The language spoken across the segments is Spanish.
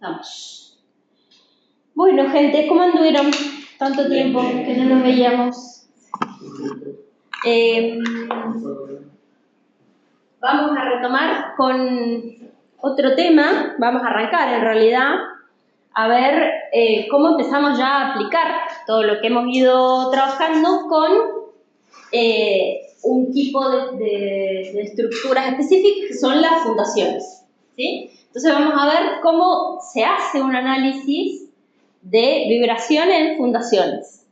Vamos. Bueno, gente, ¿cómo anduvieron? Tanto tiempo que no nos veíamos. Vamos a retomar con otro tema. Vamos a arrancar, en realidad, a ver cómo empezamos ya a aplicar todo lo que hemos ido trabajando con un tipo de estructuras específicas que son las fundaciones, ¿sí? Entonces vamos a ver cómo se hace un análisis de vibración en fundaciones.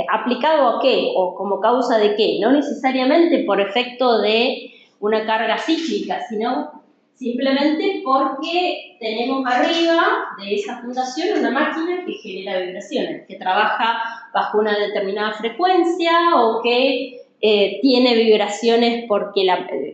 ¿Aplicado a qué? ¿O como causa de qué? No necesariamente por efecto de una carga cíclica, sino simplemente porque tenemos arriba de esa fundación una máquina que genera vibraciones, que trabaja bajo una determinada frecuencia o que tiene vibraciones porque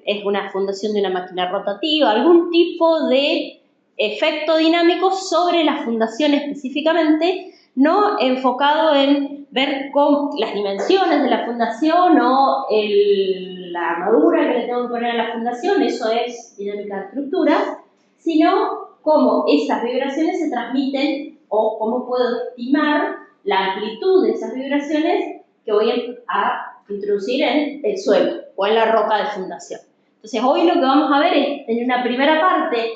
es una fundación de una máquina rotativa, algún tipo de efecto dinámico sobre la fundación específicamente, no enfocado en ver las dimensiones de la fundación o la armadura que le tengo que poner a la fundación, eso es dinámica de estructuras, sino cómo esas vibraciones se transmiten o cómo puedo estimar la amplitud de esas vibraciones que voy a introducir en el suelo o en la roca de fundación. Entonces, hoy lo que vamos a ver es, en una primera parte,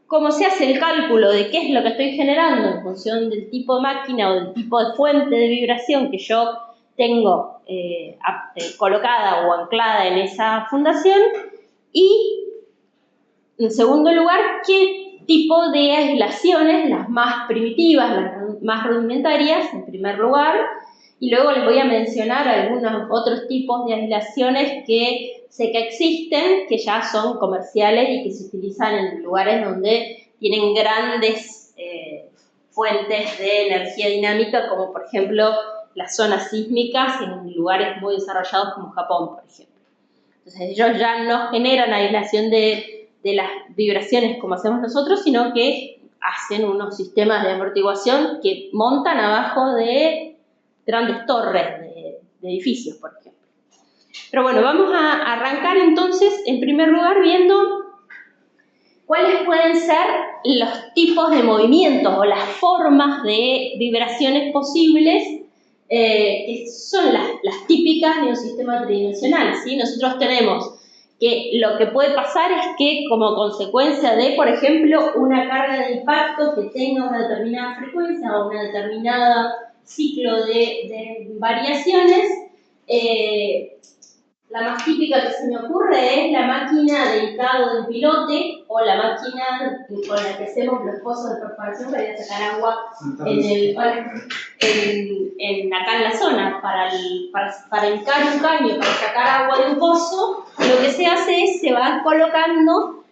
cómo se hace el cálculo de qué es lo que estoy generando en función del tipo de máquina o del tipo de fuente de vibración que yo tengo colocada o anclada en esa fundación, y en segundo lugar, qué tipo de aislaciones, las más primitivas, las más rudimentarias, en primer lugar, y luego les voy a mencionar algunos otros tipos de aislaciones que sé que existen, que ya son comerciales y que se utilizan en lugares donde tienen grandes fuentes de energía dinámica, como por ejemplo las zonas sísmicas en lugares muy desarrollados como Japón, por ejemplo. Entonces ellos ya no generan aislación de las vibraciones como hacemos nosotros, sino que hacen unos sistemas de amortiguación que montan abajo de grandes torres de edificios, por ejemplo. Pero bueno, vamos a arrancar entonces, en primer lugar, viendo cuáles pueden ser los tipos de movimientos o las formas de vibraciones posibles que son las típicas de un sistema tridimensional, ¿sí? Nosotros tenemos que lo que puede pasar es que como consecuencia de, por ejemplo, una carga de impacto que tenga una determinada frecuencia o una determinada ciclo de variaciones, la más típica que se me ocurre es la máquina de hincado del pilote o la máquina con la que hacemos los pozos de perforación para ir a sacar agua acá en la zona. Para hincar un caño, para sacar agua de un pozo, lo que se hace es se va colocando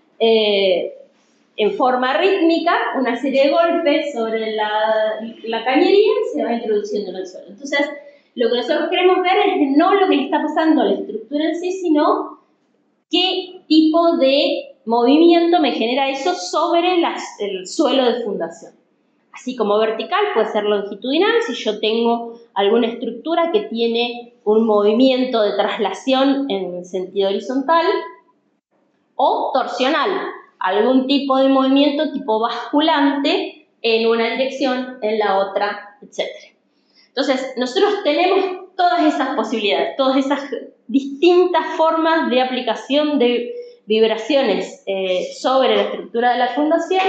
en forma rítmica una serie de golpes sobre la cañería y se va introduciendo en el suelo. Entonces, lo que nosotros queremos ver es no lo que le está pasando a la estructura en sí, sino qué tipo de movimiento me genera eso sobre el suelo de fundación. Así como vertical, puede ser longitudinal, si yo tengo alguna estructura que tiene un movimiento de traslación en sentido horizontal, o torsional, algún tipo de movimiento tipo basculante en una dirección, en la otra, etc. Entonces, nosotros tenemos todas esas posibilidades, todas esas distintas formas de aplicación de vibraciones sobre la estructura de la fundación,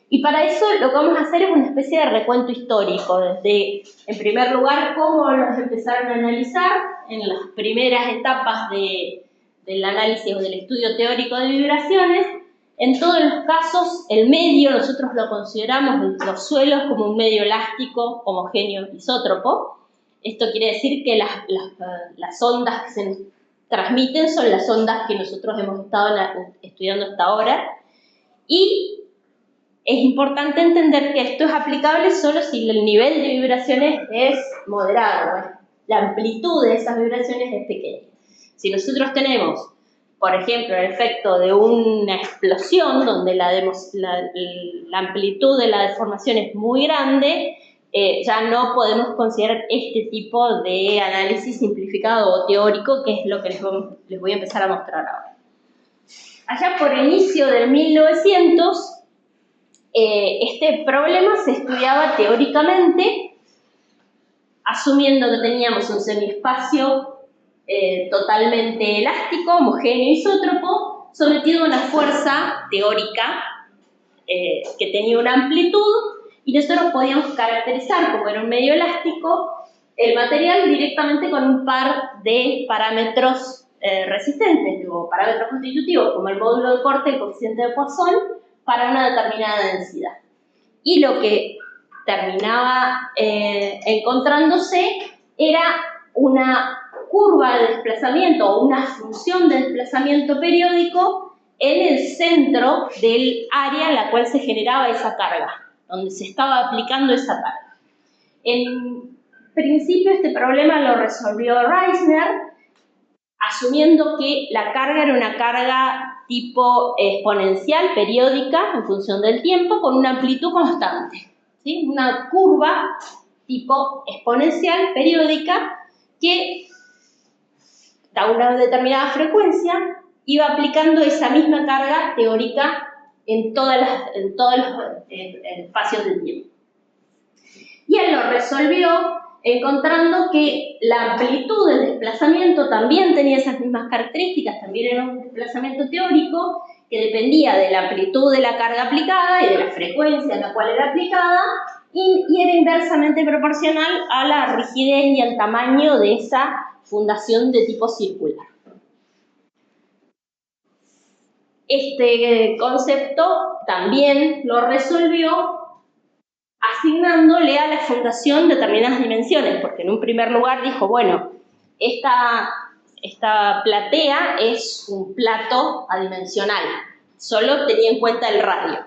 y para eso lo que vamos a hacer es una especie de recuento histórico, desde, en primer lugar, cómo los empezaron a analizar en las primeras etapas del análisis o del estudio teórico de vibraciones. En todos los casos, el medio nosotros lo consideramos, los suelos, como un medio elástico, homogéneo, isótropo. Esto quiere decir que las ondas que se nos transmiten son las ondas que nosotros hemos estado estudiando hasta ahora. Y es importante entender que esto es aplicable solo si el nivel de vibraciones es moderado, la amplitud de esas vibraciones es pequeña. Si nosotros tenemos, por ejemplo, el efecto de una explosión donde la amplitud de la deformación es muy grande, ya no podemos considerar este tipo de análisis simplificado o teórico, que es lo que les voy a empezar a mostrar ahora. Allá por el inicio del 1900, Este problema se estudiaba teóricamente, asumiendo que teníamos un semiespacio totalmente elástico, homogéneo, isótropo, sometido a una fuerza teórica que tenía una amplitud, y nosotros podíamos caracterizar, como era un medio elástico, el material directamente con un par de parámetros resistentes, o parámetros constitutivos, como el módulo de corte, el coeficiente de Poisson, para una determinada densidad. Y lo que terminaba encontrándose era una curva de desplazamiento o una función de desplazamiento periódico en el centro del área en la cual se generaba esa carga, donde se estaba aplicando esa carga. En principio este problema lo resolvió Reisner, asumiendo que la carga era una carga tipo exponencial, periódica, en función del tiempo, con una amplitud constante, ¿sí? Una curva tipo exponencial, periódica, que a una determinada frecuencia iba aplicando esa misma carga teórica en todos los espacios del tiempo. Y él lo resolvió encontrando que la amplitud del desplazamiento también tenía esas mismas características, también era un desplazamiento teórico que dependía de la amplitud de la carga aplicada y de la frecuencia en la cual era aplicada, y era inversamente proporcional a la rigidez y al tamaño de esa fundación de tipo circular. Este concepto también lo resolvió asignándole a la fundación determinadas dimensiones, porque en un primer lugar dijo, bueno, esta platea es un plato adimensional, solo tenía en cuenta el radio.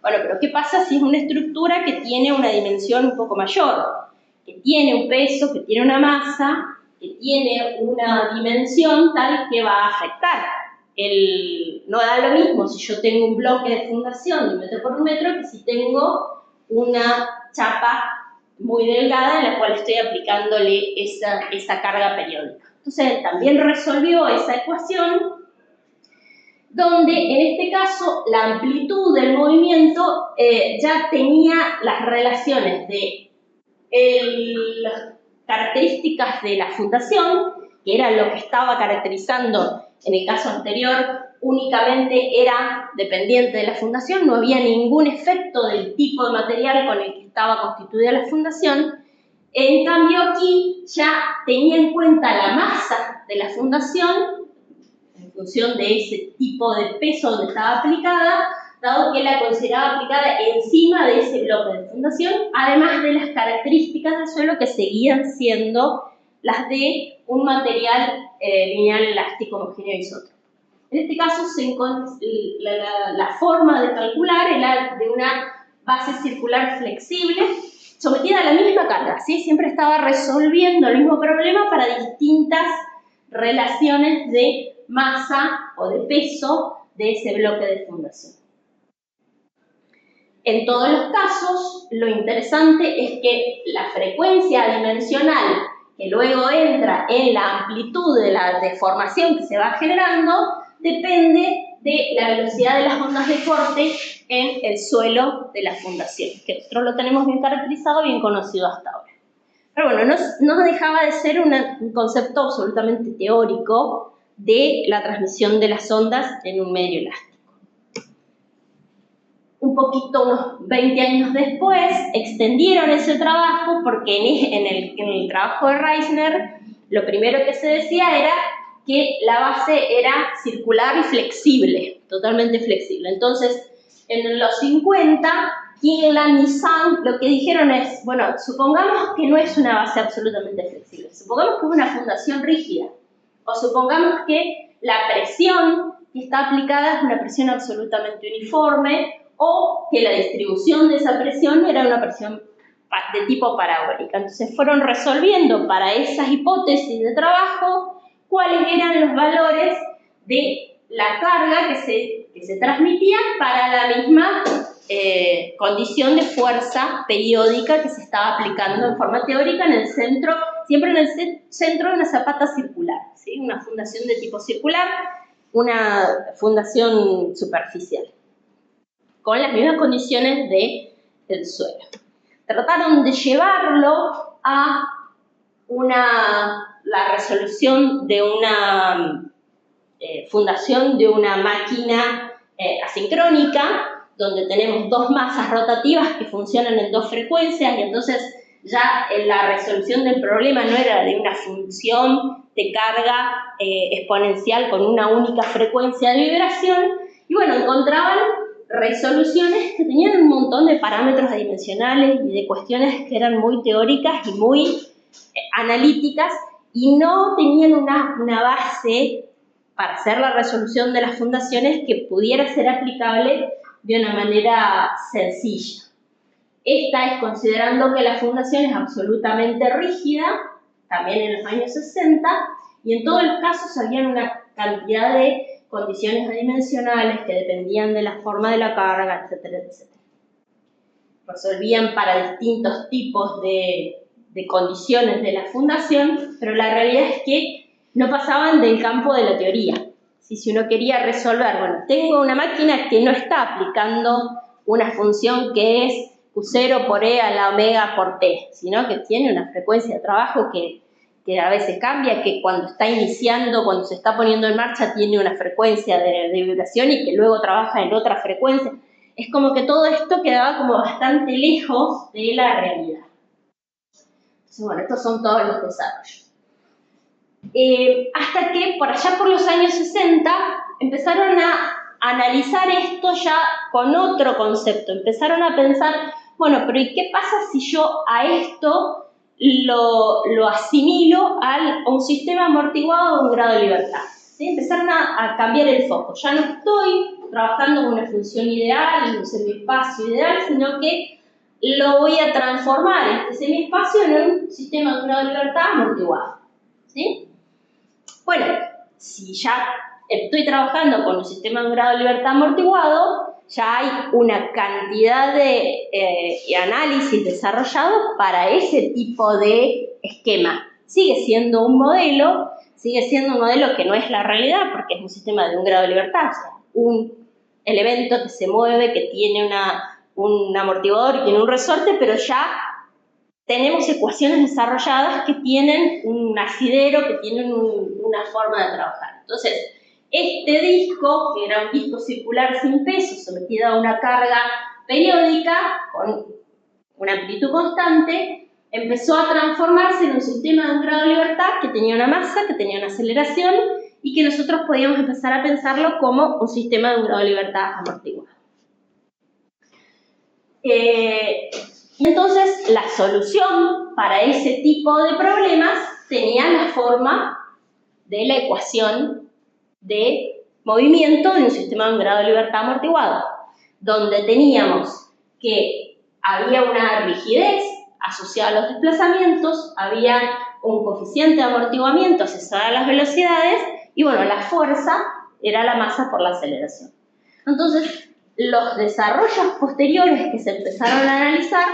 Bueno, pero ¿qué pasa si es una estructura que tiene una dimensión un poco mayor? Que tiene un peso, que tiene una masa, que tiene una dimensión tal que va a afectar. No da lo mismo si yo tengo un bloque de fundación de 1 metro por 1 metro que si tengo una chapa muy delgada en la cual estoy aplicándole esa carga periódica. Entonces, también resolvió esa ecuación donde, en este caso, la amplitud del movimiento ya tenía las relaciones de las características de la fundación, que era lo que estaba caracterizando en el caso anterior, únicamente era dependiente de la fundación, no había ningún efecto del tipo de material con el que estaba constituida la fundación. En cambio aquí ya tenía en cuenta la masa de la fundación en función de ese tipo de peso donde estaba aplicada, dado que la consideraba aplicada encima de ese bloque de fundación, además de las características del suelo que seguían siendo las de un material lineal elástico homogéneo isótropo. En este caso, la forma de calcular era de una base circular flexible sometida a la misma carga, ¿sí? Siempre estaba resolviendo el mismo problema para distintas relaciones de masa o de peso de ese bloque de fundación. En todos los casos, lo interesante es que la frecuencia dimensional que luego entra en la amplitud de la deformación que se va generando depende de la velocidad de las ondas de corte en el suelo de la fundación, que nosotros lo tenemos bien caracterizado, bien conocido hasta ahora. Pero bueno, no dejaba de ser un concepto absolutamente teórico de la transmisión de las ondas en un medio elástico. Un poquito, unos 20 años después, extendieron ese trabajo porque en el trabajo de Reisner, lo primero que se decía era que la base era circular y flexible, totalmente flexible. Entonces, en los 50, Kingland y Sand lo que dijeron es, bueno, supongamos que no es una base absolutamente flexible, supongamos que es una fundación rígida, o supongamos que la presión que está aplicada es una presión absolutamente uniforme, o que la distribución de esa presión era una presión de tipo parabólica. Entonces fueron resolviendo para esas hipótesis de trabajo cuáles eran los valores de la carga que se transmitía para la misma condición de fuerza periódica que se estaba aplicando en forma teórica en el centro, siempre en el centro de una zapata circular, ¿sí? Una fundación de tipo circular, una fundación superficial. con las mismas condiciones del suelo. Trataron de llevarlo a la resolución de una fundación de una máquina asincrónica, donde tenemos dos masas rotativas que funcionan en dos frecuencias, y entonces ya la resolución del problema no era de una función de carga exponencial con una única frecuencia de vibración, y bueno, encontraban resoluciones que tenían un montón de parámetros adimensionales y de cuestiones que eran muy teóricas y muy analíticas, y no tenían una base para hacer la resolución de las fundaciones que pudiera ser aplicable de una manera sencilla. Esta es considerando que la fundación es absolutamente rígida, también en los años 60, y en todos los casos había una cantidad de condiciones adimensionales que dependían de la forma de la carga, etcétera, etcétera. Resolvían para distintos tipos de condiciones de la fundación, pero la realidad es que no pasaban del campo de la teoría. Si uno quería resolver, bueno, tengo una máquina que no está aplicando una función que es Q0 por E a la omega por T, sino que tiene una frecuencia de trabajo que a veces cambia, que cuando está iniciando, cuando se está poniendo en marcha, tiene una frecuencia de vibración y que luego trabaja en otra frecuencia. Es como que todo esto quedaba como bastante lejos de la realidad. Entonces, bueno, estos son todos los desarrollos. Hasta que por allá por los años 60 empezaron a analizar esto ya con otro concepto. Empezaron a pensar, bueno, pero ¿y qué pasa si yo a esto lo asimilo a un sistema amortiguado de un grado de libertad? ¿Sí? Empezaron a cambiar el foco. Ya no estoy trabajando con una función ideal, en un semiespacio ideal, sino que lo voy a transformar, este semiespacio, en un sistema de un grado de libertad amortiguado. ¿Sí? Bueno, si ya estoy trabajando con un sistema de un grado de libertad amortiguado, ya hay una cantidad de análisis desarrollados para ese tipo de esquema. Sigue siendo un modelo que no es la realidad, porque es un sistema de un grado de libertad, o sea, un elemento que se mueve, que tiene un amortiguador y tiene un resorte, pero ya tenemos ecuaciones desarrolladas que tienen un asidero, que tienen una forma de trabajar. Entonces, este disco, que era un disco circular sin peso, sometido a una carga periódica con una amplitud constante, empezó a transformarse en un sistema de un grado de libertad que tenía una masa, que tenía una aceleración, y que nosotros podíamos empezar a pensarlo como un sistema de un grado de libertad amortiguado. Y entonces la solución para ese tipo de problemas tenía la forma de la ecuación de movimiento de un sistema de un grado de libertad amortiguado, donde teníamos que había una rigidez asociada a los desplazamientos, había un coeficiente de amortiguamiento asociado a las velocidades, y bueno, la fuerza era la masa por la aceleración. Entonces, los desarrollos posteriores que se empezaron a analizar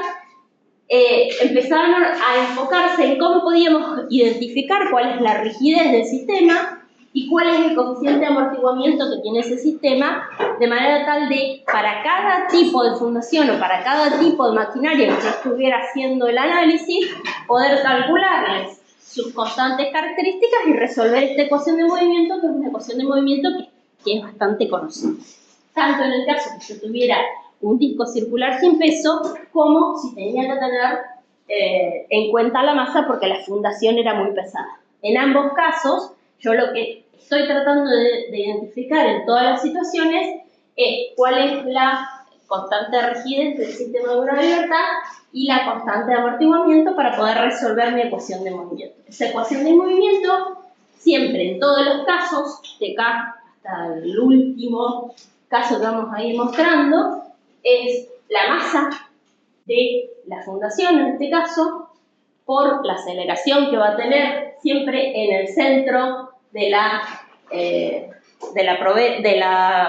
empezaron a enfocarse en cómo podíamos identificar cuál es la rigidez del sistema y cuál es el coeficiente de amortiguamiento que tiene ese sistema, de manera tal de, para cada tipo de fundación o para cada tipo de maquinaria que yo estuviera haciendo el análisis, poder calcularles sus constantes características y resolver esta ecuación de movimiento, que es una ecuación de movimiento que es bastante conocida. Tanto en el caso que yo tuviera un disco circular sin peso, como si tenía que tener en cuenta la masa porque la fundación era muy pesada. En ambos casos, yo lo que estoy tratando de identificar en todas las situaciones es cuál es la constante de rigidez del sistema de grado de libertad y la constante de amortiguamiento para poder resolver mi ecuación de movimiento. Esa ecuación de movimiento, siempre, en todos los casos, de acá hasta el último caso que vamos a ir mostrando, es la masa de la fundación, en este caso, por la aceleración que va a tener siempre en el centro de la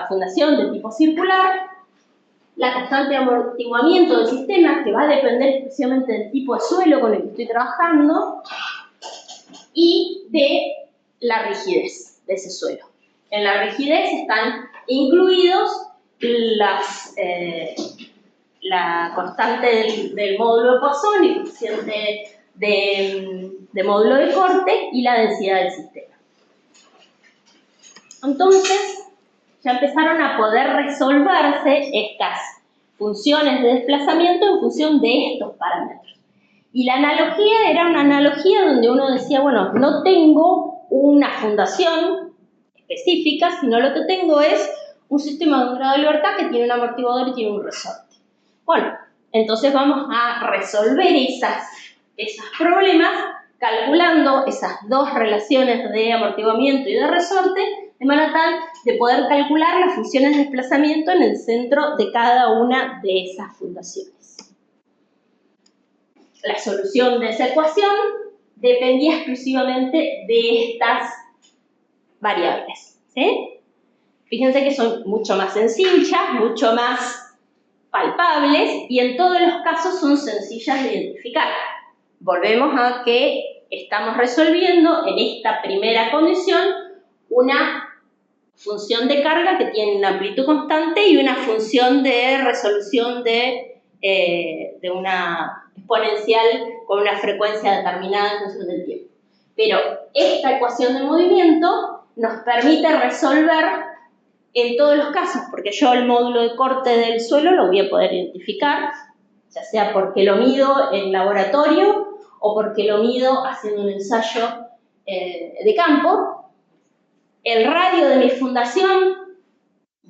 fundación de tipo circular, la constante de amortiguamiento del sistema, que va a depender exclusivamente del tipo de suelo con el que estoy trabajando, y de la rigidez de ese suelo. En la rigidez están incluidos la constante del módulo de Poisson, el coeficiente de módulo de corte y la densidad del sistema. Entonces, ya empezaron a poder resolverse estas funciones de desplazamiento en función de estos parámetros. Y la analogía era una analogía donde uno decía, bueno, no tengo una fundación específica, sino lo que tengo es un sistema de un grado de libertad que tiene un amortiguador y tiene un resorte. Bueno, entonces vamos a resolver esos problemas calculando esas dos relaciones de amortiguamiento y de resorte, de manera tal de poder calcular las funciones de desplazamiento en el centro de cada una de esas fundaciones. La solución de esa ecuación dependía exclusivamente de estas variables, ¿sí? Fíjense que son mucho más sencillas, mucho más palpables y en todos los casos son sencillas de identificar. Volvemos a que estamos resolviendo en esta primera condición una función de carga que tiene una amplitud constante y una función de resolución de una exponencial con una frecuencia determinada en función del tiempo. Pero esta ecuación de movimiento nos permite resolver en todos los casos, porque yo el módulo de corte del suelo lo voy a poder identificar, ya sea porque lo mido en laboratorio o porque lo mido haciendo un ensayo de campo. El radio de mi fundación,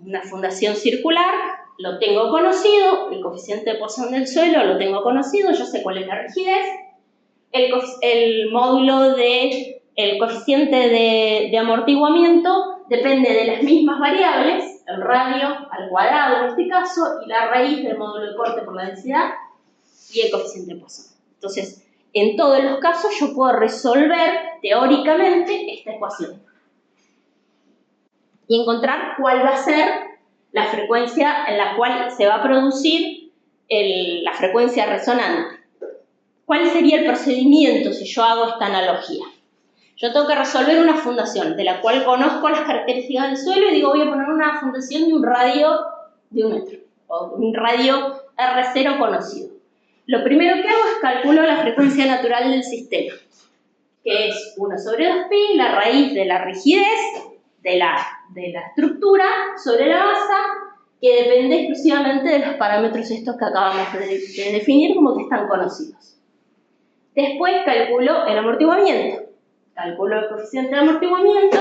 una fundación circular, lo tengo conocido, el coeficiente de Poisson del suelo lo tengo conocido, yo sé cuál es la rigidez, el coeficiente de amortiguamiento depende de las mismas variables, el radio al cuadrado en este caso, y la raíz del módulo de corte por la densidad, y el coeficiente de Poisson. Entonces, en todos los casos yo puedo resolver teóricamente esta ecuación y encontrar cuál va a ser la frecuencia en la cual se va a producir la frecuencia resonante. ¿Cuál sería el procedimiento si yo hago esta analogía? Yo tengo que resolver una fundación de la cual conozco las características del suelo y digo, voy a poner una fundación de un radio de 1 metro o un radio R0 conocido. Lo primero que hago es calculo la frecuencia natural del sistema, que es 1 sobre 2pi, la raíz de la rigidez de la estructura sobre la masa, que depende exclusivamente de los parámetros estos que acabamos de definir como que están conocidos. Después calculo el amortiguamiento. Calculo el coeficiente de amortiguamiento.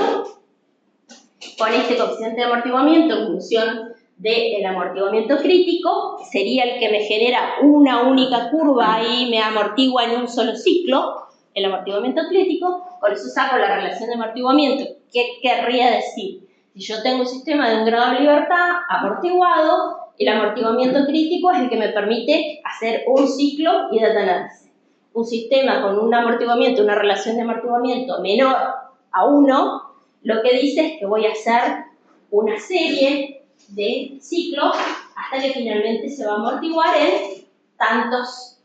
Con este coeficiente de amortiguamiento en función del amortiguamiento crítico, que sería el que me genera una única curva y me amortigua en un solo ciclo, el amortiguamiento crítico, por eso saco la relación de amortiguamiento. ¿Qué querría decir? Si yo tengo un sistema de un grado de libertad amortiguado, el amortiguamiento crítico es el que me permite hacer un ciclo y detenerse. Un sistema con un amortiguamiento, una relación de amortiguamiento menor a 1, lo que dice es que voy a hacer una serie de ciclos hasta que finalmente se va a amortiguar en tantas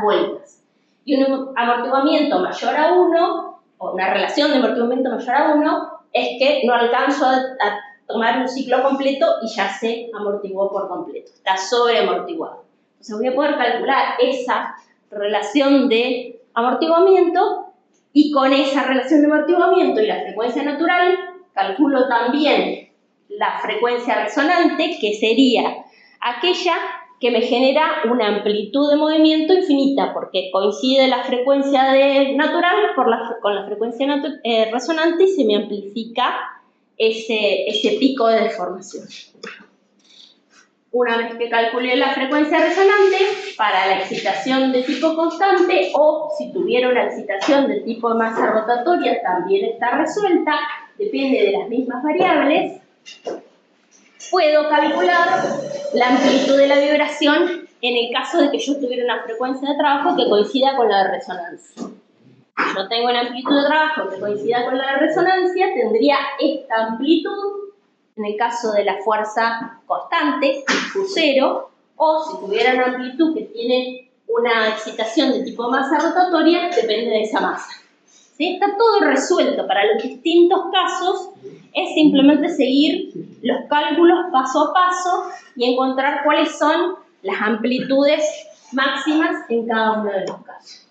vueltas. Y un amortiguamiento mayor a 1, o una relación de amortiguamiento mayor a 1, es que no alcanzo a tomar un ciclo completo y ya se amortiguó por completo, está sobreamortiguado. Entonces voy a poder calcular esa relación de amortiguamiento y con esa relación de amortiguamiento y la frecuencia natural calculo también la frecuencia resonante, que sería aquella que me genera una amplitud de movimiento infinita, porque coincide la frecuencia natural con la frecuencia resonante y se me amplifica ese pico de deformación. Una vez que calculé la frecuencia resonante, para la excitación de tipo constante, o si tuviera una excitación de tipo masa rotatoria, también está resuelta, depende de las mismas variables, puedo calcular la amplitud de la vibración en el caso de que yo tuviera una frecuencia de trabajo que coincida con la de resonancia. Si yo tengo una amplitud de trabajo que coincida con la de resonancia, tendría esta amplitud en el caso de la fuerza constante, Q0, o si tuviera una amplitud que tiene una excitación de tipo masa rotatoria, depende de esa masa. ¿sí? Está todo resuelto para los distintos casos, es simplemente seguir los cálculos paso a paso y encontrar cuáles son las amplitudes máximas en cada uno de los casos.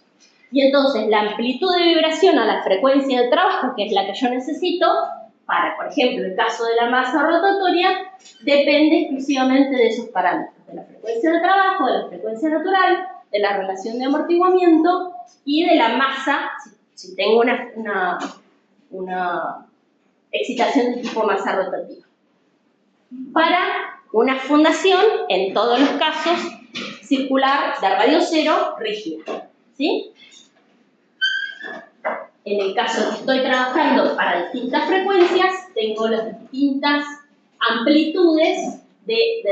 Y entonces la amplitud de vibración a la frecuencia de trabajo, que es la que yo necesito, para, por ejemplo, el caso de la masa rotatoria, depende exclusivamente de esos parámetros, de la frecuencia de trabajo, de la frecuencia natural, de la relación de amortiguamiento y de la masa, si tengo una excitación de tipo masa rotativa. Para una fundación, en todos los casos, circular de radio cero, rígida, ¿sí? En el caso que estoy trabajando para distintas frecuencias, tengo las distintas amplitudes de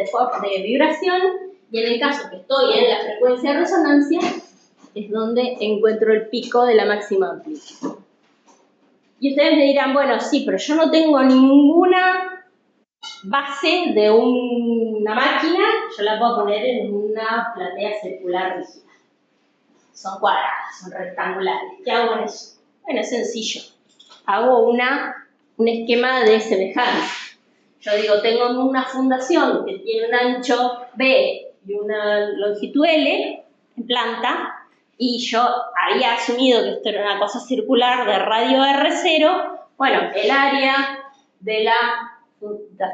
vibración, y en el caso que estoy en la frecuencia de resonancia, es donde encuentro el pico de la máxima amplitud. Y ustedes me dirán, bueno, sí, pero yo no tengo ninguna base de una máquina, yo la puedo poner en una platea circular rígida. Son cuadradas, son rectangulares. ¿Qué hago con eso? Bueno, es sencillo. Hago un esquema de semejanza. Yo digo, tengo una fundación que tiene un ancho B y una longitud L en planta, y yo había asumido que esto era una cosa circular de radio R0. Bueno, el área de la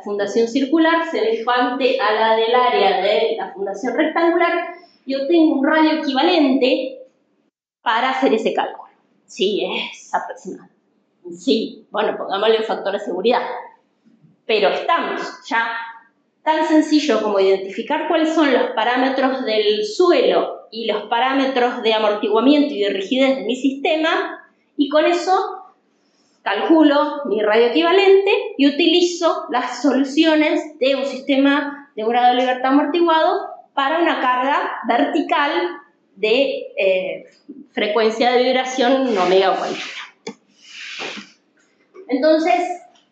fundación circular semejante a la del área de la fundación rectangular, yo tengo un radio equivalente para hacer ese cálculo. Sí, es aproximado. Sí, bueno, pongámosle un factor de seguridad. Pero estamos ya tan sencillo como identificar cuáles son los parámetros del suelo y los parámetros de amortiguamiento y de rigidez de mi sistema, y con eso calculo mi radio equivalente y utilizo las soluciones de un sistema de grado de libertad amortiguado para una carga vertical de frecuencia de vibración omega cuántica. Entonces,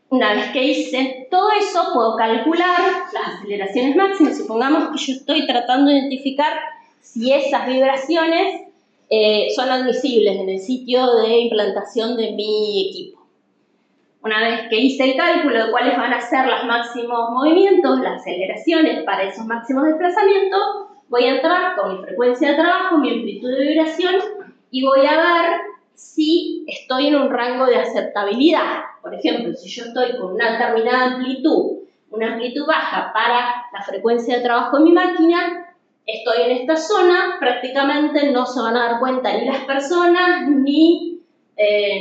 una vez que hice todo eso, puedo calcular las aceleraciones máximas. Supongamos que yo estoy tratando de identificar si esas vibraciones son admisibles en el sitio de implantación de mi equipo. Una vez que hice el cálculo de cuáles van a ser los máximos movimientos, las aceleraciones para esos máximos desplazamientos, voy a entrar con mi frecuencia de trabajo, mi amplitud de vibración, y voy a ver si estoy en un rango de aceptabilidad. Por ejemplo, si yo estoy con una determinada amplitud, una amplitud baja para la frecuencia de trabajo de mi máquina, estoy en esta zona, prácticamente no se van a dar cuenta ni las personas, ni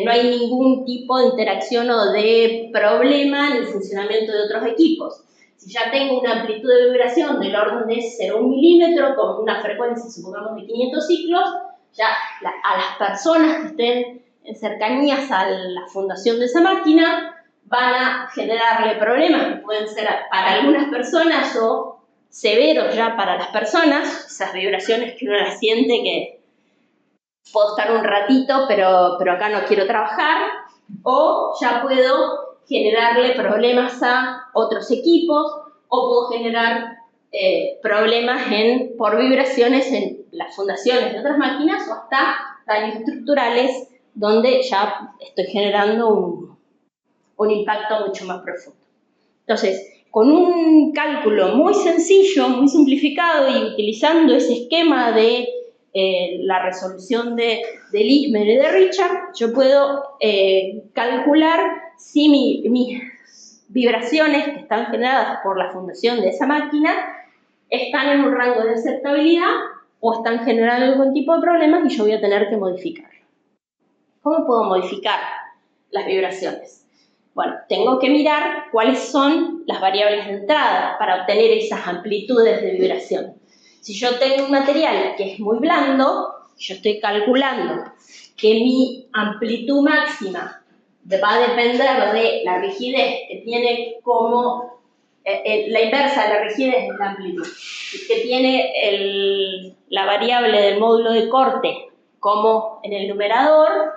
no hay ningún tipo de interacción o de problema en el funcionamiento de otros equipos. Si ya tengo una amplitud de vibración del orden de 0,1 milímetro con una frecuencia, supongamos, de 500 ciclos, ya a las personas que estén en cercanías a la fundación de esa máquina van a generarle problemas que pueden ser para algunas personas o severos ya para las personas, esas vibraciones que uno las siente que puedo estar un ratito, pero acá no quiero trabajar, o ya puedo generarle problemas a otros equipos, o puedo generar problemas por vibraciones en las fundaciones de otras máquinas, o hasta daños estructurales donde ya estoy generando un impacto mucho más profundo. Entonces, con un cálculo muy sencillo, muy simplificado, y utilizando ese esquema de la resolución de Lismer y de Richard, yo puedo calcular si mis vibraciones que están generadas por la fundación de esa máquina están en un rango de aceptabilidad o están generando algún tipo de problemas y yo voy a tener que modificarlo. ¿Cómo puedo modificar las vibraciones? Bueno, tengo que mirar cuáles son las variables de entrada para obtener esas amplitudes de vibración. Si yo tengo un material que es muy blando, yo estoy calculando que mi amplitud máxima va a depender de la rigidez que tiene como la inversa de la rigidez es la amplitud, que tiene la variable del módulo de corte como en el numerador,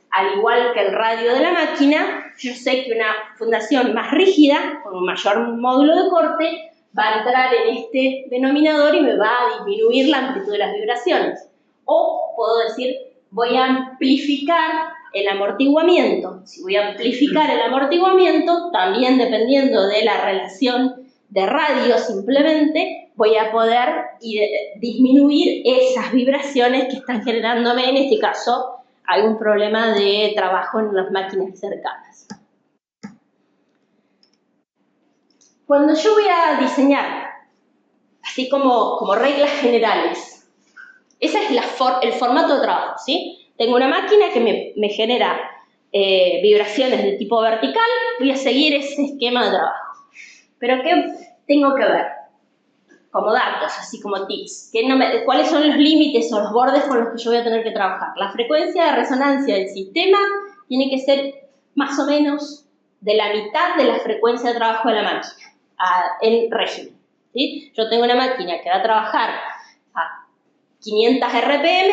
al igual que el radio de la máquina. Yo sé que una fundación más rígida, con un mayor módulo de corte, va a entrar en este denominador y me va a disminuir la amplitud de las vibraciones. O puedo decir, voy a amplificar el amortiguamiento. Si voy a amplificar el amortiguamiento, también dependiendo de la relación de radio simplemente, voy a poder disminuir esas vibraciones que están generándome, en este caso, algún problema de trabajo en las máquinas cercanas. Cuando yo voy a diseñar, así como reglas generales, ese es el formato de trabajo, ¿sí? Tengo una máquina que me genera vibraciones de tipo vertical, voy a seguir ese esquema de trabajo. Pero ¿qué tengo que ver? Como datos, así como tips. ¿Cuáles son los límites o los bordes con los que yo voy a tener que trabajar? La frecuencia de resonancia del sistema tiene que ser más o menos de la mitad de la frecuencia de trabajo de la máquina en régimen, ¿sí? Yo tengo una máquina que va a trabajar a 500 RPM,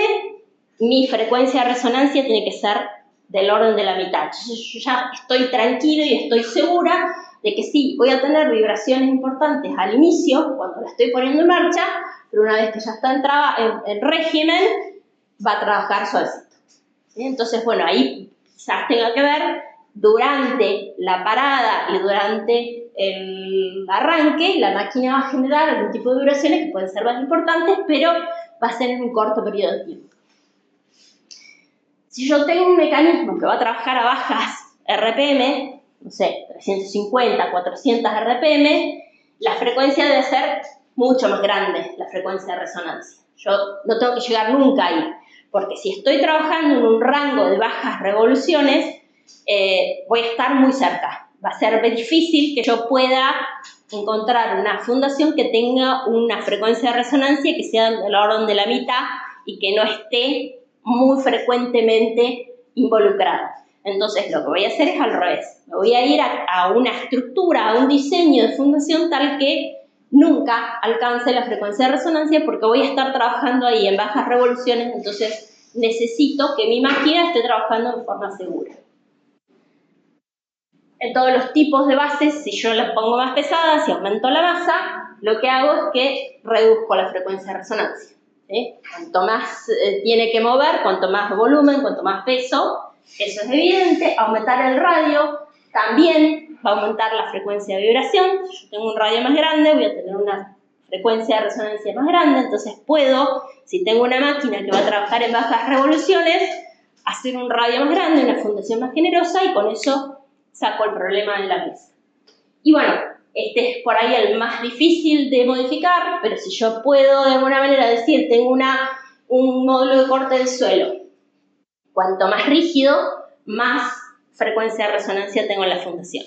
mi frecuencia de resonancia tiene que ser del orden de la mitad. Entonces yo ya estoy tranquilo y estoy segura de que sí, voy a tener vibraciones importantes al inicio, cuando la estoy poniendo en marcha, pero una vez que ya está en régimen, va a trabajar suavecito. ¿Sí? Entonces, bueno, ahí quizás tenga que ver durante la parada y durante el arranque, la máquina va a generar algún tipo de vibraciones que pueden ser más importantes, pero va a ser en un corto periodo de tiempo. Si yo tengo un mecanismo que va a trabajar a bajas RPM, no sé, 350, 400 RPM, la frecuencia debe ser mucho más grande, la frecuencia de resonancia. Yo no tengo que llegar nunca ahí, porque si estoy trabajando en un rango de bajas revoluciones, voy a estar muy cerca. Va a ser difícil que yo pueda encontrar una fundación que tenga una frecuencia de resonancia que sea del orden de la mitad y que no esté muy frecuentemente involucrada. Entonces, lo que voy a hacer es al revés. Me voy a ir a una estructura, a un diseño de fundación tal que nunca alcance la frecuencia de resonancia porque voy a estar trabajando ahí en bajas revoluciones, entonces necesito que mi máquina esté trabajando de forma segura. En todos los tipos de bases, si yo las pongo más pesadas, si aumento la masa, lo que hago es que reduzco la frecuencia de resonancia. ¿Sí? Cuanto más tiene que mover, cuanto más volumen, cuanto más peso, eso es evidente. Aumentar el radio también va a aumentar la frecuencia de vibración. Si yo tengo un radio más grande, voy a tener una frecuencia de resonancia más grande, entonces puedo, si tengo una máquina que va a trabajar en bajas revoluciones, hacer un radio más grande, una fundación más generosa y con eso saco el problema de la mesa. Y bueno, este es por ahí el más difícil de modificar, pero si yo puedo de alguna manera decir, tengo un módulo de corte del suelo, cuanto más rígido, más frecuencia de resonancia tengo en la fundación.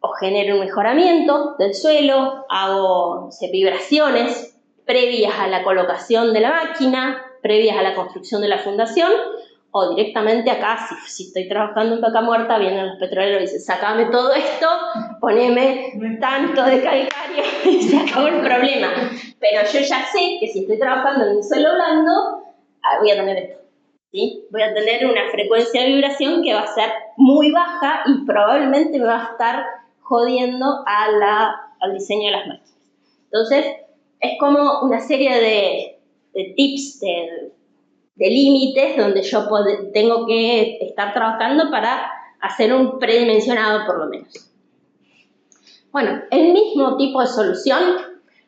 O genero un mejoramiento del suelo, hago vibraciones previas a la colocación de la máquina, previas a la construcción de la fundación, o directamente acá, si estoy trabajando en vaca muerta, vienen los petroleros y dicen, sacame todo esto, poneme tanto de calcario y se acabó el problema. Pero yo ya sé que si estoy trabajando en un suelo blando, voy a tener esto, ¿sí? Voy a tener una frecuencia de vibración que va a ser muy baja y probablemente me va a estar jodiendo al diseño de las máquinas. Entonces, es como una serie de tips, de límites donde yo tengo que estar trabajando para hacer un predimensionado por lo menos. Bueno, el mismo tipo de solución,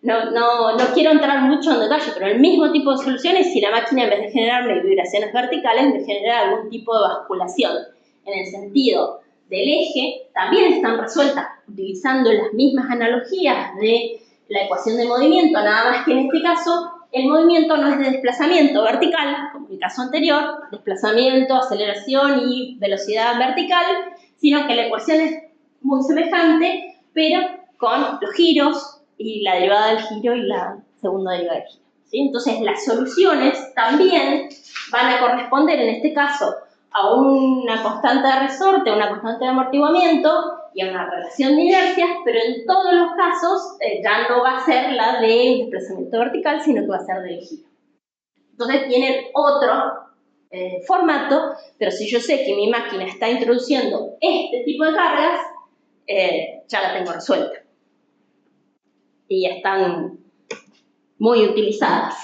no quiero entrar mucho en detalle, pero el mismo tipo de solución es si la máquina en vez de generarme vibraciones verticales me genera algún tipo de basculación. En el sentido del eje, también están resueltas utilizando las mismas analogías de la ecuación de movimiento, nada más que en este caso el movimiento no es de desplazamiento vertical, como en el caso anterior, desplazamiento, aceleración y velocidad vertical, sino que la ecuación es muy semejante, pero con los giros y la derivada del giro y la segunda derivada del giro. ¿Sí? Entonces, las soluciones también van a corresponder, en este caso, a una constante de resorte, a una constante de amortiguamiento y a una relación de inercias, pero en todos los casos ya no va a ser la de desplazamiento vertical, sino que va a ser del giro. Entonces tienen otro formato, pero si yo sé que mi máquina está introduciendo este tipo de cargas, ya la tengo resuelta. Y ya están muy utilizadas.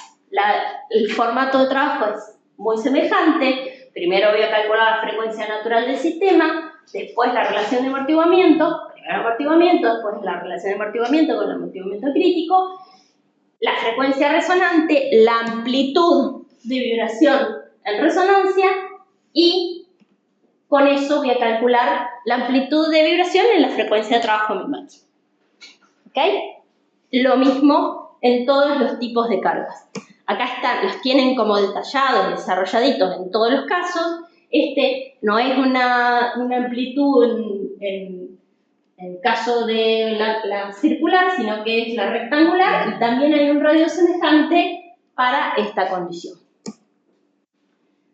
El formato de trabajo es muy semejante. primero voy a calcular la frecuencia natural del sistema, después la relación de amortiguamiento, primero amortiguamiento, después la relación de amortiguamiento con el amortiguamiento crítico, la frecuencia resonante, la amplitud de vibración en resonancia y con eso voy a calcular la amplitud de vibración en la frecuencia de trabajo de mi máquina. ¿Ok? Lo mismo en todos los tipos de cargas. Acá están, los tienen como detallados, desarrolladitos en todos los casos. Este no es una amplitud en caso de la circular, sino que es la rectangular y también hay un radio semejante para esta condición.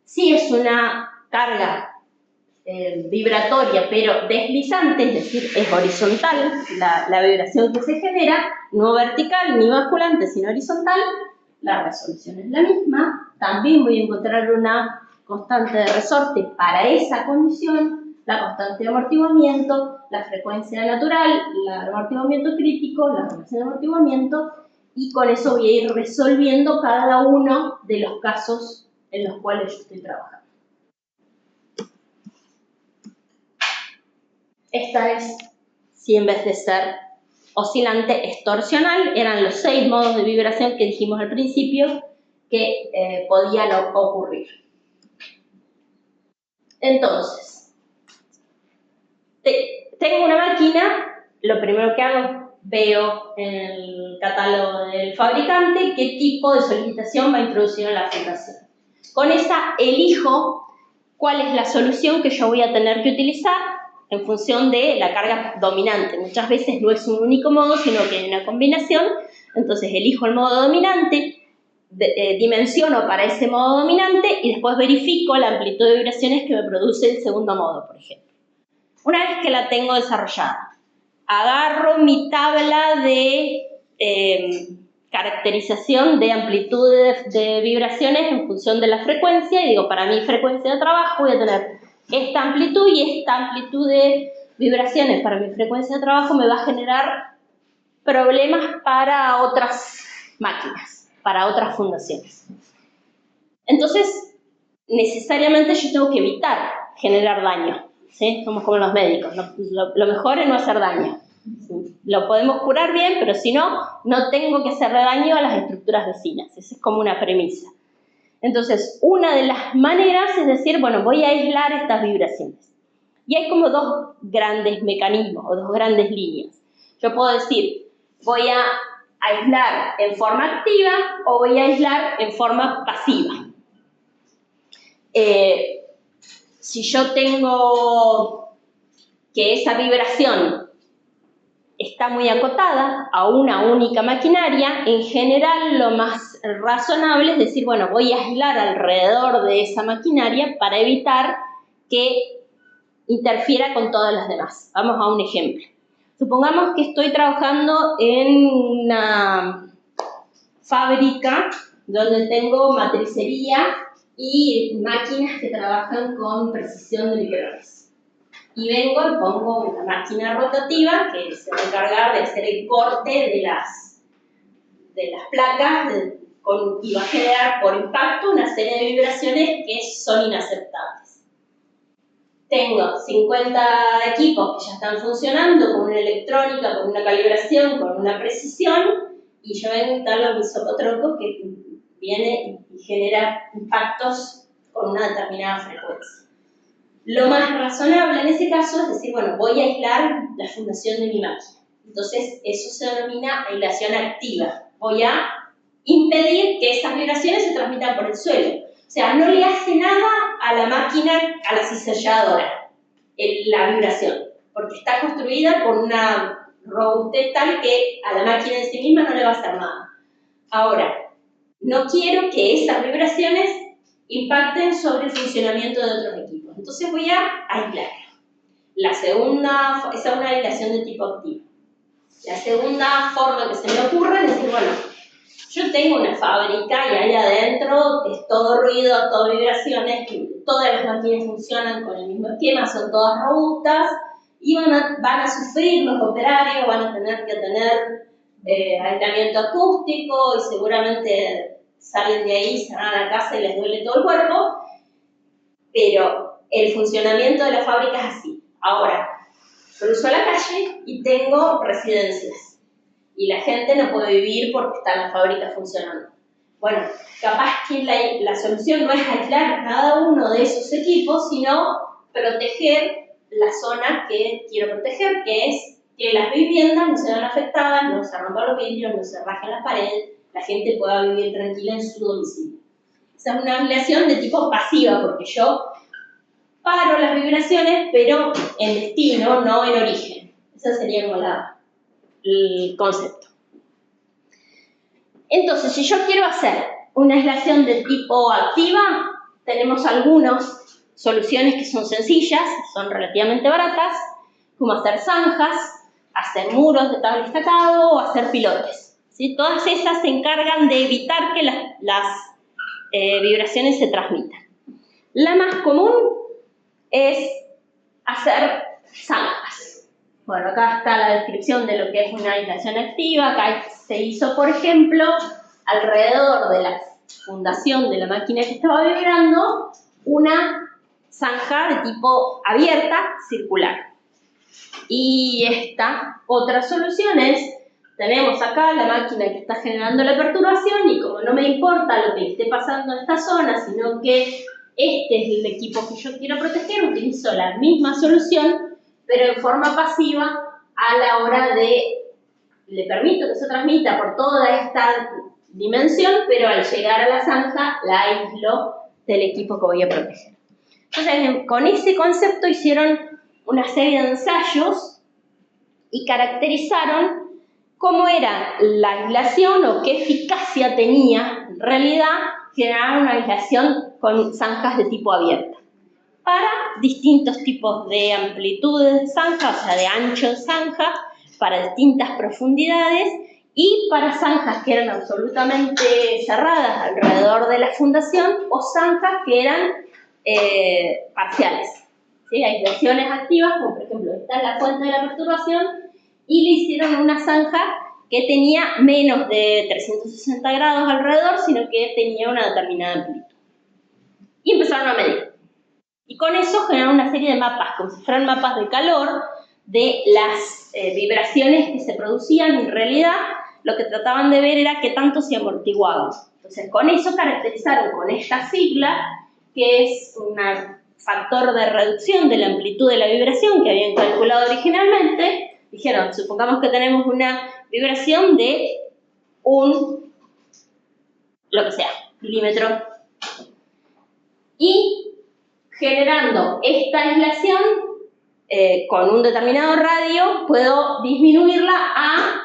Si es una carga vibratoria pero deslizante, es decir, es horizontal la vibración que se genera, no vertical ni basculante, sino horizontal, la resolución es la misma. También voy a encontrar una constante de resorte para esa condición, la constante de amortiguamiento, la frecuencia natural, el amortiguamiento crítico, la relación de amortiguamiento, y con eso voy a ir resolviendo cada uno de los casos en los cuales yo estoy trabajando. Esta es, si en vez de ser oscilante, es torsional, eran los 6 modos de vibración que dijimos al principio que podían ocurrir. Entonces, tengo una máquina, lo primero que hago, veo en el catálogo del fabricante qué tipo de solicitación va a introducir en la fundación. Con esa elijo cuál es la solución que yo voy a tener que utilizar en función de la carga dominante. Muchas veces no es un único modo, sino que hay una combinación. Entonces elijo el modo dominante, dimensiono para ese modo dominante y después verifico la amplitud de vibraciones que me produce el segundo modo, por ejemplo. Una vez que la tengo desarrollada, agarro mi tabla de caracterización de amplitud de vibraciones en función de la frecuencia y digo, para mi frecuencia de trabajo voy a tener esta amplitud y esta amplitud de vibraciones para mi frecuencia de trabajo me va a generar problemas para otras máquinas, para otras fundaciones. Entonces, necesariamente yo tengo que evitar generar daño, ¿sí? Somos como los médicos, lo mejor es no hacer daño. Lo podemos curar bien, pero si no, no tengo que hacerle daño a las estructuras vecinas. Esa es como una premisa. Entonces, una de las maneras es decir, bueno, voy a aislar estas vibraciones. Y hay como dos grandes mecanismos o dos grandes líneas. Yo puedo decir, voy a aislar en forma activa o voy a aislar en forma pasiva. Si yo tengo que esa vibración está muy acotada a una única maquinaria, en general lo más razonable es decir, bueno, voy a aislar alrededor de esa maquinaria para evitar que interfiera con todas las demás. Vamos a un ejemplo. Supongamos que estoy trabajando en una fábrica donde tengo matricería y máquinas que trabajan con precisión de micrones. Y vengo y pongo una máquina rotativa que se va a encargar de hacer el corte de las placas y va a generar por impacto una serie de vibraciones que son inaceptables. Tengo 50 equipos que ya están funcionando con una electrónica, con una calibración, con una precisión, y yo vengo y instalo mi socotroco que viene y genera impactos con una determinada frecuencia. Lo más razonable en ese caso es decir, bueno, voy a aislar la fundación de mi máquina. Entonces, eso se denomina aislación activa. Voy a impedir que esas vibraciones se transmitan por el suelo. O sea, no le hace nada a la máquina, a la cisalladora, la vibración, porque está construida con una robustez tal que a la máquina en sí misma no le va a hacer nada. Ahora, no quiero que esas vibraciones impacten sobre el funcionamiento de otros equipos. Entonces voy a aislar. Esa es una aislación de tipo activo. La segunda forma que se me ocurre es decir, bueno, yo tengo una fábrica y ahí adentro es todo ruido, todo vibraciones, todas las máquinas funcionan con el mismo esquema, son todas robustas y van a sufrir los operarios, van a tener que tener aislamiento acústico y seguramente salen de ahí, se van a la casa y les duele todo el cuerpo. pero el funcionamiento de la fábrica es así. Ahora, cruzo la calle y tengo residencias. Y la gente no puede vivir porque está la fábrica funcionando. Bueno, capaz que la solución no es aislar cada uno de esos equipos, sino proteger la zona que quiero proteger, que es que las viviendas no se vean afectadas, no se rompan los vidrios, no se rajen las paredes, la gente pueda vivir tranquila en su domicilio. Esa es una aislación de tipo pasiva, porque yo paro las vibraciones, pero en destino, no en origen. Ese sería como el concepto. Entonces, si yo quiero hacer una aislación de tipo activa, tenemos algunas soluciones que son sencillas, son relativamente baratas, como hacer zanjas, hacer muros de tabla estacado o hacer pilotes. ¿Sí? Todas esas se encargan de evitar que las vibraciones se transmitan. La más común es hacer zanjas. Bueno, acá está la descripción de lo que es una aislación activa. Acá se hizo, por ejemplo, alrededor de la fundación de la máquina que estaba vibrando, una zanja de tipo abierta, circular. Y esta otra solución es, tenemos acá la máquina que está generando la perturbación y como no me importa lo que esté pasando en esta zona, sino que este es el equipo que yo quiero proteger, utilizo la misma solución, pero en forma pasiva a la hora le permito que se transmita por toda esta dimensión, pero al llegar a la zanja la aíslo del equipo que voy a proteger. Entonces, con ese concepto hicieron una serie de ensayos y caracterizaron cómo era la aislación o qué eficacia tenía en realidad generar una aislación con zanjas de tipo abierta para distintos tipos de amplitudes de zanja, o sea, de ancho de zanja, para distintas profundidades y para zanjas que eran absolutamente cerradas alrededor de la fundación o zanjas que eran parciales. ¿Sí? Aislaciones activas, como por ejemplo, esta es la fuente de la perturbación y le hicieron una zanja que tenía menos de 360 grados alrededor, sino que tenía una determinada amplitud. Y empezaron a medir. Y con eso generaron una serie de mapas, como si fueran mapas de calor, de las vibraciones que se producían. En realidad, lo que trataban de ver era qué tanto se amortiguaban. Entonces, con eso caracterizaron con esta sigla, que es un factor de reducción de la amplitud de la vibración que habían calculado originalmente. Dijeron, supongamos que tenemos una vibración de lo que sea, milímetro. Y generando esta aislación con un determinado radio, puedo disminuirla a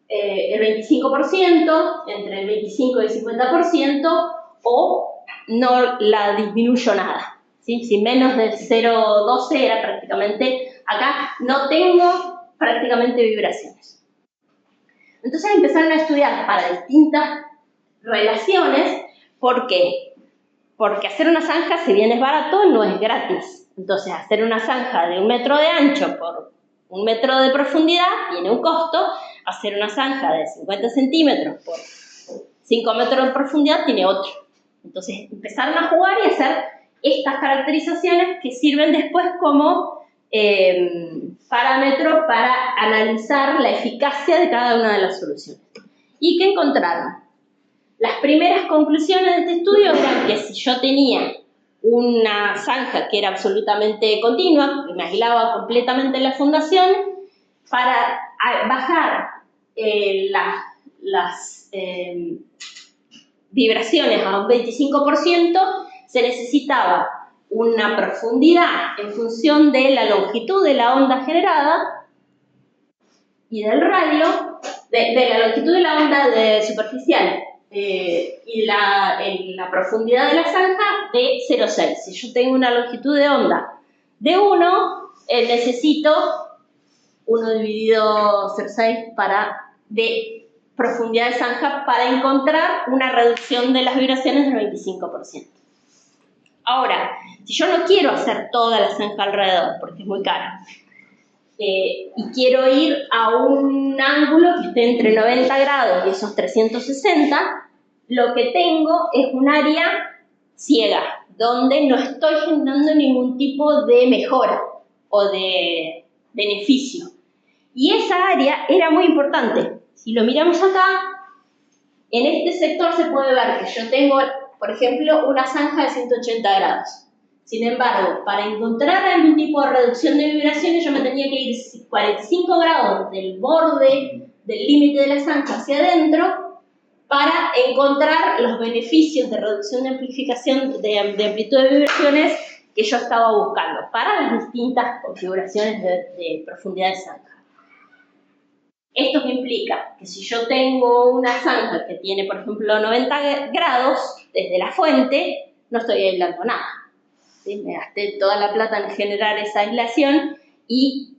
el 25%, entre el 25 y el 50%, o no la disminuyo nada. ¿Sí? Si menos del 0,12 era prácticamente, acá no tengo prácticamente vibraciones. Entonces empezaron a estudiar para distintas relaciones. ¿Por qué? Porque hacer una zanja, si bien es barato, no es gratis. Entonces, hacer una zanja de 1 metro de ancho por 1 metro de profundidad tiene un costo. Hacer una zanja de 50 centímetros por 5 metros de profundidad tiene otro. Entonces, empezaron a jugar y hacer estas caracterizaciones que sirven después como parámetro para analizar la eficacia de cada una de las soluciones. ¿Y qué encontraron? Las primeras conclusiones de este estudio eran que si yo tenía una zanja que era absolutamente continua, que me aislaba completamente la fundación, para bajar las vibraciones a un 25%, se necesitaba una profundidad en función de la longitud de la onda generada y del radio, de la longitud de la onda superficial y la profundidad de la zanja de 0,6. Si yo tengo una longitud de onda de 1, necesito 1 dividido 0,6 de profundidad de zanja para encontrar una reducción de las vibraciones del 25%. Ahora, si yo no quiero hacer toda la zanja alrededor, porque es muy cara, y quiero ir a un ángulo que esté entre 90 grados y esos 360, lo que tengo es un área ciega. donde no estoy generando ningún tipo de mejora o de beneficio. Y esa área era muy importante. Si lo miramos acá, en este sector se puede ver que yo tengo, por ejemplo, una zanja de 180 grados. Sin embargo, para encontrar algún tipo de reducción de vibraciones, yo me tenía que ir 45 grados del borde, del límite de la zanja hacia adentro, para encontrar los beneficios de reducción de amplificación, de amplitud de vibraciones que yo estaba buscando para las distintas configuraciones de profundidad de zanja. Esto que implica que si yo tengo una zanja que tiene, por ejemplo, 90 grados desde la fuente, no estoy aislando nada. ¿Sí? Me gasté toda la plata en generar esa aislación y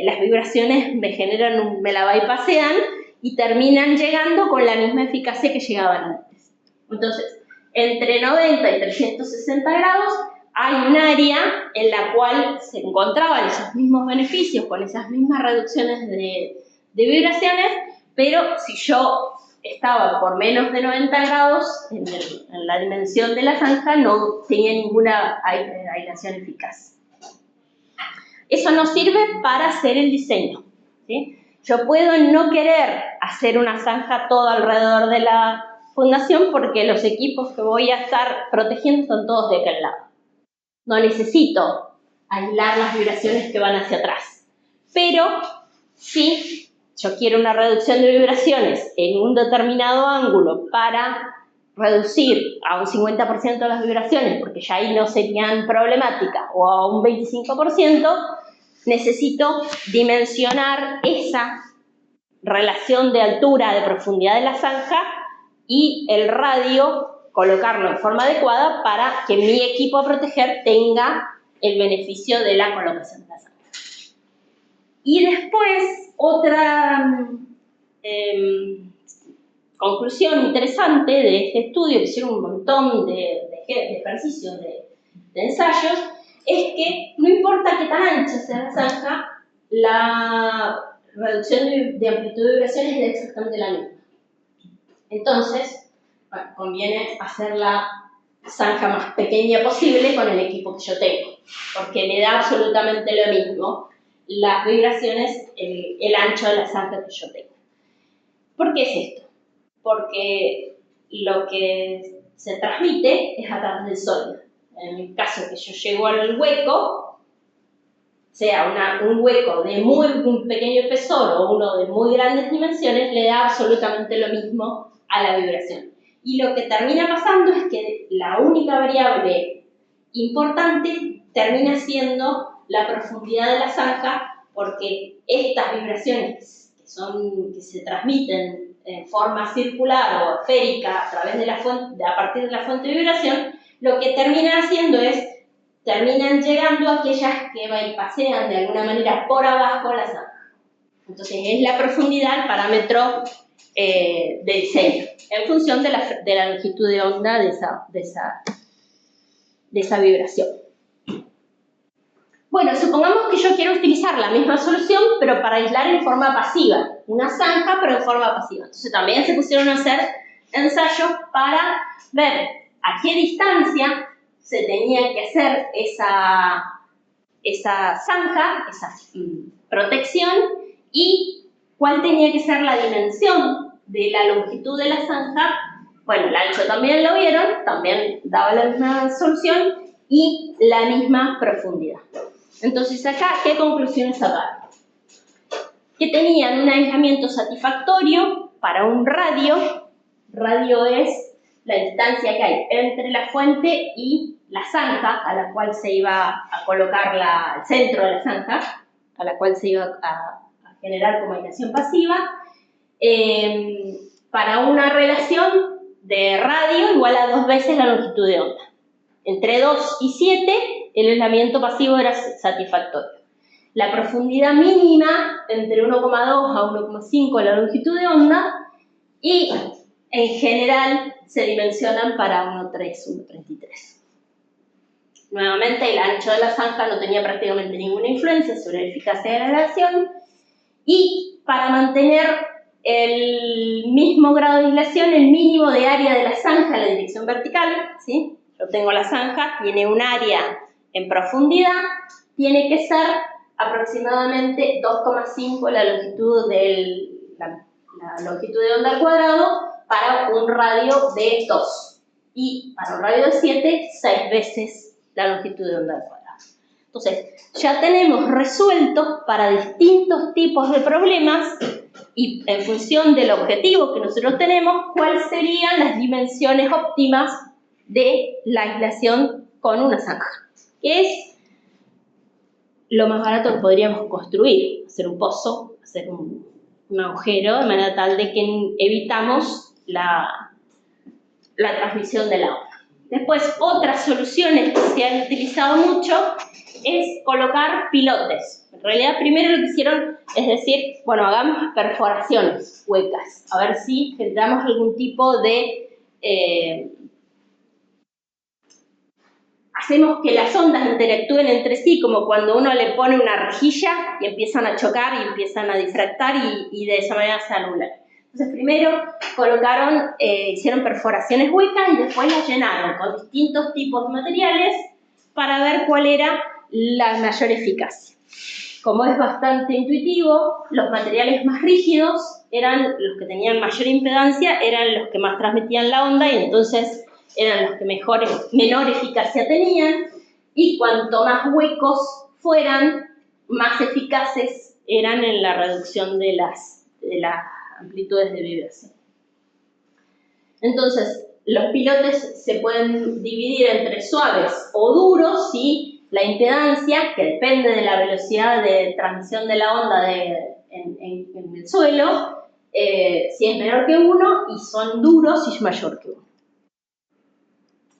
las vibraciones me la bypassean y terminan llegando con la misma eficacia que llegaban antes. Entonces, entre 90 y 360 grados hay un área en la cual se encontraban esos mismos beneficios con esas mismas reducciones de vibraciones, pero si yo estaba por menos de 90 grados en la dimensión de la zanja, no tenía ninguna aislación eficaz. Eso nos sirve para hacer el diseño, ¿sí? Yo puedo no querer hacer una zanja todo alrededor de la fundación porque los equipos que voy a estar protegiendo son todos de aquel lado. No necesito aislar las vibraciones que van hacia atrás. Pero si yo quiero una reducción de vibraciones en un determinado ángulo para reducir a un 50% las vibraciones, porque ya ahí no serían problemáticas, o a un 25%, necesito dimensionar esa relación de altura, de profundidad de la zanja y el radio, colocarlo en forma adecuada para que mi equipo a proteger tenga el beneficio de la colocación de la zanja. Y después, otra conclusión interesante de este estudio, que hicieron un montón de ejercicios, de ensayos, es que no importa qué tan ancha sea la zanja, la reducción de amplitud de vibraciones es exactamente la misma. Entonces, bueno, conviene hacer la zanja más pequeña posible con el equipo que yo tengo, porque le da absolutamente lo mismo las vibraciones, el ancho de la zanja que yo tengo. ¿Por qué es esto? Porque lo que se transmite es a través del sonido. En el caso que yo llego al hueco, sea un hueco de muy pequeño espesor o uno de muy grandes dimensiones, le da absolutamente lo mismo a la vibración. Y lo que termina pasando es que la única variable importante termina siendo la profundidad de la zanja, porque estas vibraciones que se transmiten en forma circular o esférica a través de la fuente, a partir de la fuente de vibración, lo que terminan haciendo es terminan llegando a aquellas que bypasean de alguna manera por abajo la zanja. Entonces es la profundidad el parámetro de diseño en función de la longitud de onda de esa vibración. Bueno, supongamos que yo quiero utilizar la misma solución, pero para aislar en forma pasiva. Una zanja, pero en forma pasiva. Entonces también se pusieron a hacer ensayos para ver a qué distancia se tenía que hacer esa zanja, esa protección, y cuál tenía que ser la dimensión de la longitud de la zanja. Bueno, el ancho también lo vieron, también daba la misma solución y la misma profundidad. Entonces acá, ¿qué conclusiones sacaron? Que tenían un aislamiento satisfactorio para un radio. Radio es la distancia que hay entre la fuente y la zanja a la cual se iba a colocar el centro de la zanja, a la cual se iba a generar como aislación pasiva, para una relación de radio igual a 2 veces la longitud de onda. Entre 2 y 7 el aislamiento pasivo era satisfactorio. La profundidad mínima entre 1,2 a 1,5 la longitud de onda, y en general se dimensionan para 1,3, 1,33. Nuevamente, el ancho de la zanja no tenía prácticamente ninguna influencia sobre la eficacia de la aislación, y para mantener el mismo grado de aislación, el mínimo de área de la zanja en la dirección vertical, ¿sí? yo tengo la zanja, tiene un área en profundidad, tiene que ser aproximadamente 2,5 la longitud la longitud de onda al cuadrado para un radio de 2. Y para un radio de 7, 6 veces la longitud de onda al cuadrado. Entonces, ya tenemos resueltos para distintos tipos de problemas y en función del objetivo que nosotros tenemos, cuáles serían las dimensiones óptimas de la aislación con una zanja, que es lo más barato que podríamos construir, hacer un pozo, hacer un agujero, de manera tal de que evitamos la transmisión del agua. Después, otras soluciones que se han utilizado mucho es colocar pilotes. En realidad, primero lo que hicieron es decir, bueno, hagamos perforaciones huecas, a ver si generamos algún tipo de... hacemos que las ondas interactúen entre sí, como cuando uno le pone una rejilla y empiezan a chocar y empiezan a difractar y de esa manera se anulan. Entonces, primero colocaron, hicieron perforaciones huecas y después las llenaron con distintos tipos de materiales para ver cuál era la mayor eficacia. Como es bastante intuitivo, los materiales más rígidos eran los que tenían mayor impedancia, eran los que más transmitían la onda y entonces eran los que menor eficacia tenían, y cuanto más huecos fueran, más eficaces eran en la reducción de las amplitudes de vibración. Entonces, los pilotes se pueden dividir entre suaves o duros si la impedancia, que depende de la velocidad de transmisión de la onda en el suelo, si es menor que 1, y son duros si es mayor que 1.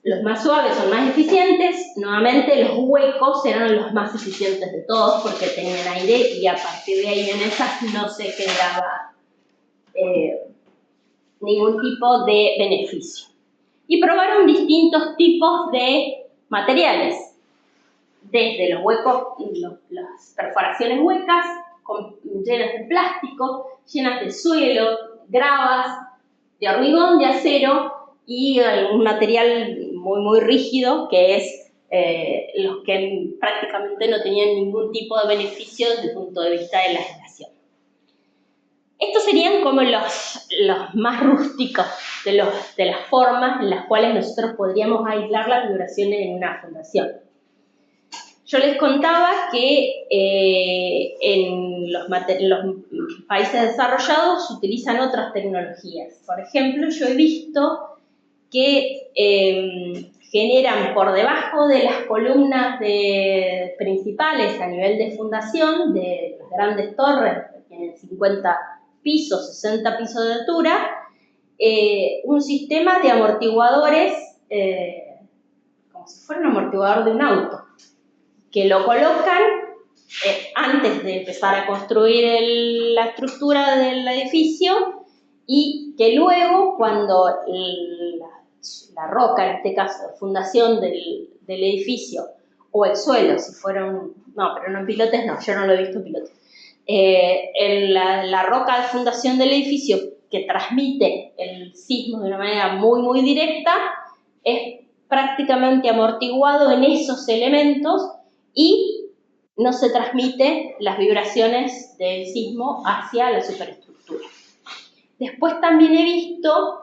Los más suaves son más eficientes, nuevamente los huecos eran los más eficientes de todos porque tenían aire y a partir de ahí en esas no se generaba ningún tipo de beneficio. Y probaron distintos tipos de materiales, desde los huecos, las perforaciones huecas, llenas de plástico, llenas de suelo, gravas, de hormigón, de acero y un material muy rígido que es los que prácticamente no tenían ningún tipo de beneficio desde el punto de vista de la aislación. Estos serían como los más rústicos de las formas en las cuales nosotros podríamos aislar las vibraciones en una fundación. Yo les contaba que en los países desarrollados se utilizan otras tecnologías. Por ejemplo, yo he visto que generan por debajo de las columnas principales a nivel de fundación, de las grandes torres que tienen 50 pisos, 60 pisos de altura, un sistema de amortiguadores, como si fuera un amortiguador de un auto, que lo colocan antes de empezar a construir la estructura del edificio y que luego, cuando la roca, en este caso, fundación del edificio, o el suelo, si fuera no, pero no en pilotes, no, yo no lo he visto en pilotes. La roca de fundación del edificio que transmite el sismo de una manera muy directa es prácticamente amortiguado en esos elementos y no se transmite las vibraciones del sismo hacia la superestructura. Después también he visto,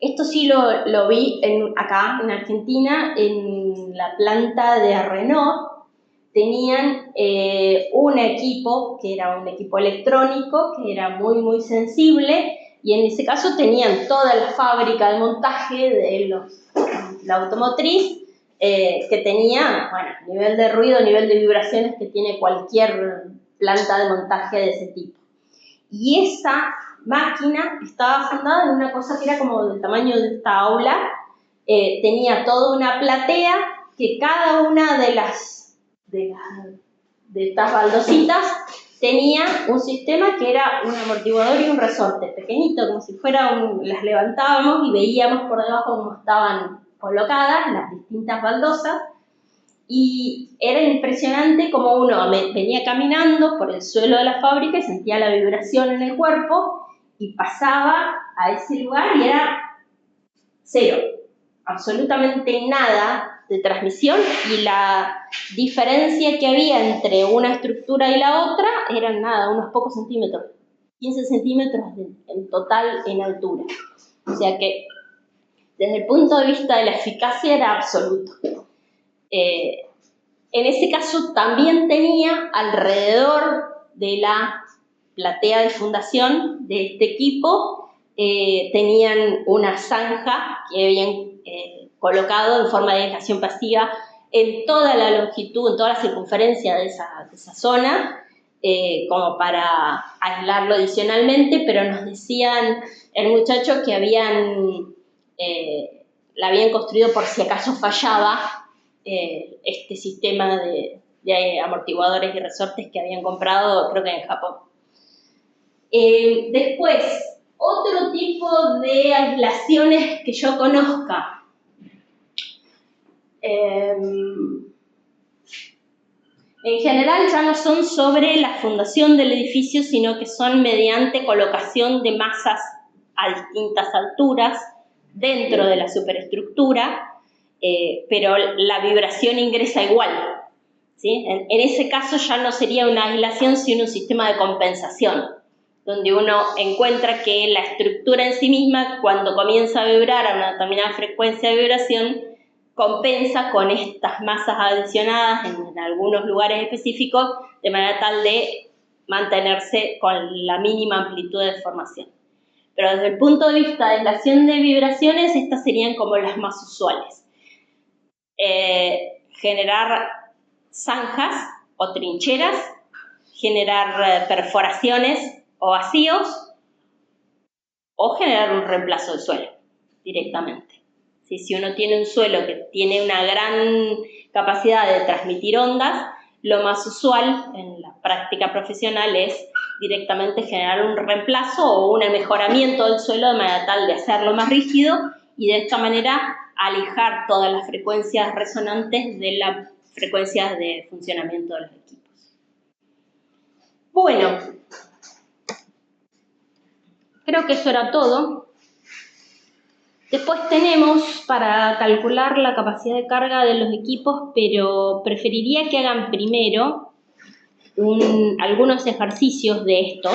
esto sí lo vi acá en Argentina, en la planta de Renault, tenían un equipo que era un equipo electrónico, que era muy sensible, y en ese caso tenían toda la fábrica de montaje de la automotriz, que tenía, bueno, nivel de ruido, nivel de vibraciones que tiene cualquier planta de montaje de ese tipo. Y esa máquina estaba fundada en una cosa que era como del tamaño de esta aula, tenía toda una platea que cada una de estas baldositas tenía un sistema que era un amortiguador y un resorte pequeñito, como si fuera las levantábamos y veíamos por debajo cómo estaban colocadas las distintas baldosas, y era impresionante como uno venía caminando por el suelo de la fábrica y sentía la vibración en el cuerpo y pasaba a ese lugar y era cero, absolutamente nada de transmisión, y la diferencia que había entre una estructura y la otra eran nada, unos pocos centímetros, 15 centímetros en total en altura. O sea que desde el punto de vista de la eficacia era absoluto. En ese caso también tenía alrededor de la platea de fundación de este equipo, tenían una zanja que habían colocado en forma de aislación pasiva en toda la longitud, en toda la circunferencia de esa zona, como para aislarlo adicionalmente, pero nos decían el muchacho que la habían construido por si acaso fallaba este sistema de amortiguadores y resortes que habían comprado, creo que en Japón. Después, otro tipo de aislaciones que yo conozca. En general ya no son sobre la fundación del edificio, sino que son mediante colocación de masas a distintas alturas dentro de la superestructura, pero la vibración ingresa igual, ¿sí? En ese caso ya no sería una aislación, sino un sistema de compensación, donde uno encuentra que la estructura en sí misma, cuando comienza a vibrar a una determinada frecuencia de vibración, compensa con estas masas adicionadas en algunos lugares específicos, de manera tal de mantenerse con la mínima amplitud de deformación. Pero desde el punto de vista de aislación de vibraciones, estas serían como las más usuales. Generar zanjas o trincheras, generar perforaciones o vacíos, o generar un reemplazo de suelo directamente. Si uno tiene un suelo que tiene una gran capacidad de transmitir ondas, lo más usual en la práctica profesional es directamente generar un reemplazo o un mejoramiento del suelo de manera tal de hacerlo más rígido y de esta manera alejar todas las frecuencias resonantes de las frecuencias de funcionamiento de los equipos. Bueno, creo que eso era todo. Después tenemos para calcular la capacidad de carga de los equipos, pero preferiría que hagan primero algunos ejercicios de estos.